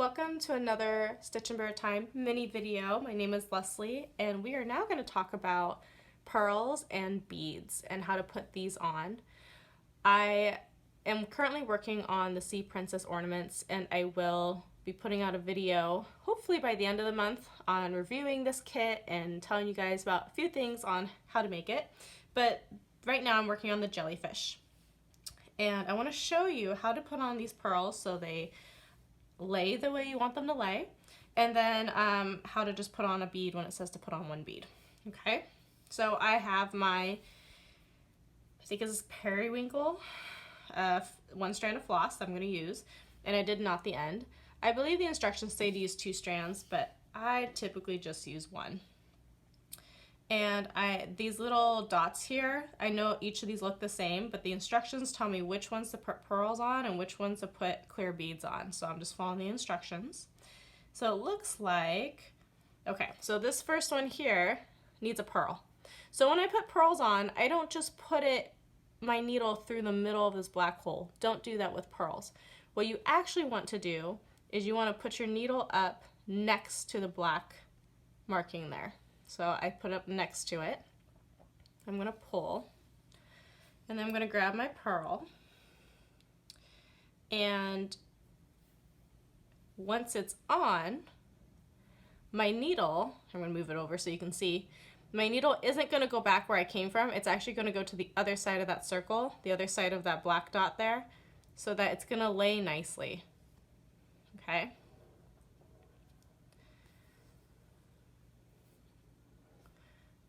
Welcome to another Stitch and Bear Time mini video. My name is Leslie and we are now going to talk about pearls and beads and how to put these on. I am currently working on the Sea Princess ornaments and I will be putting out a video hopefully by the end of the month on reviewing this kit and telling you guys about a few things on how to make it. But right now I'm working on the jellyfish and I want to show you how to put on these pearls so they lay the way you want them to lay, and then how to just put on a bead when it says to put on one bead. Okay, so I have my, I think it's periwinkle, one strand of floss that I'm going to use, and I did knot the end. I believe the instructions say to use 2 strands, but I typically just use 1. And these little dots here, I know each of these look the same, but the instructions tell me which ones to put pearls on and which ones to put clear beads on. So I'm just following the instructions. So it looks like, okay, so this first one here needs a pearl. So when I put pearls on, I don't just put my needle through the middle of this black hole. Don't do that with pearls. What you actually want to do is you want to put your needle up next to the black marking there. So I put up next to it. I'm going to pull, and then I'm going to grab my pearl, and once it's on, my needle, I'm going to move it over so you can see, my needle isn't going to go back where I came from. It's actually going to go to the other side of that circle, the other side of that black dot there, so that it's going to lay nicely. Okay?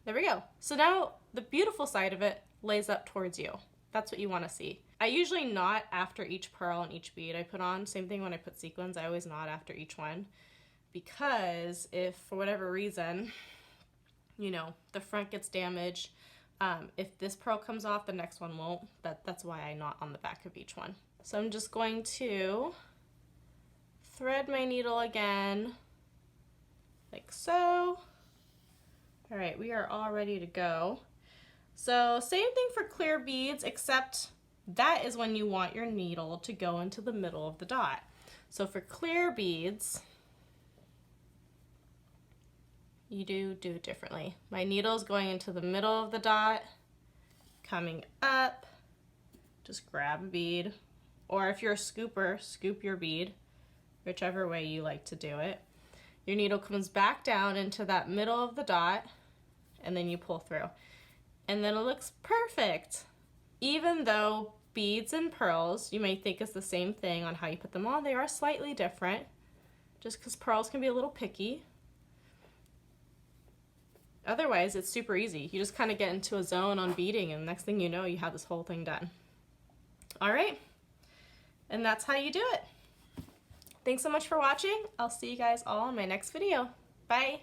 There we go. So now the beautiful side of it lays up towards you. That's what you want to see. I usually knot after each pearl and each bead I put on. Same thing when I put sequins, I always knot after each one. Because if for whatever reason, you know, the front gets damaged, if this pearl comes off, the next one won't. That's why I knot on the back of each one. So I'm just going to thread my needle again, like so. All right, we are all ready to go. So same thing for clear beads, except that is when you want your needle to go into the middle of the dot. So for clear beads, you do it differently. My needle is going into the middle of the dot, coming up, just grab a bead, or if you're a scooper, scoop your bead, whichever way you like to do it. Your needle comes back down into that middle of the dot, and then you pull through. And then it looks perfect. Even though beads and pearls, you may think is the same thing on how you put them on, they are slightly different, just because pearls can be a little picky. Otherwise, it's super easy. You just kind of get into a zone on beading, and next thing you know, you have this whole thing done. All right, and that's how you do it. Thanks so much for watching. I'll see you guys all in my next video. Bye.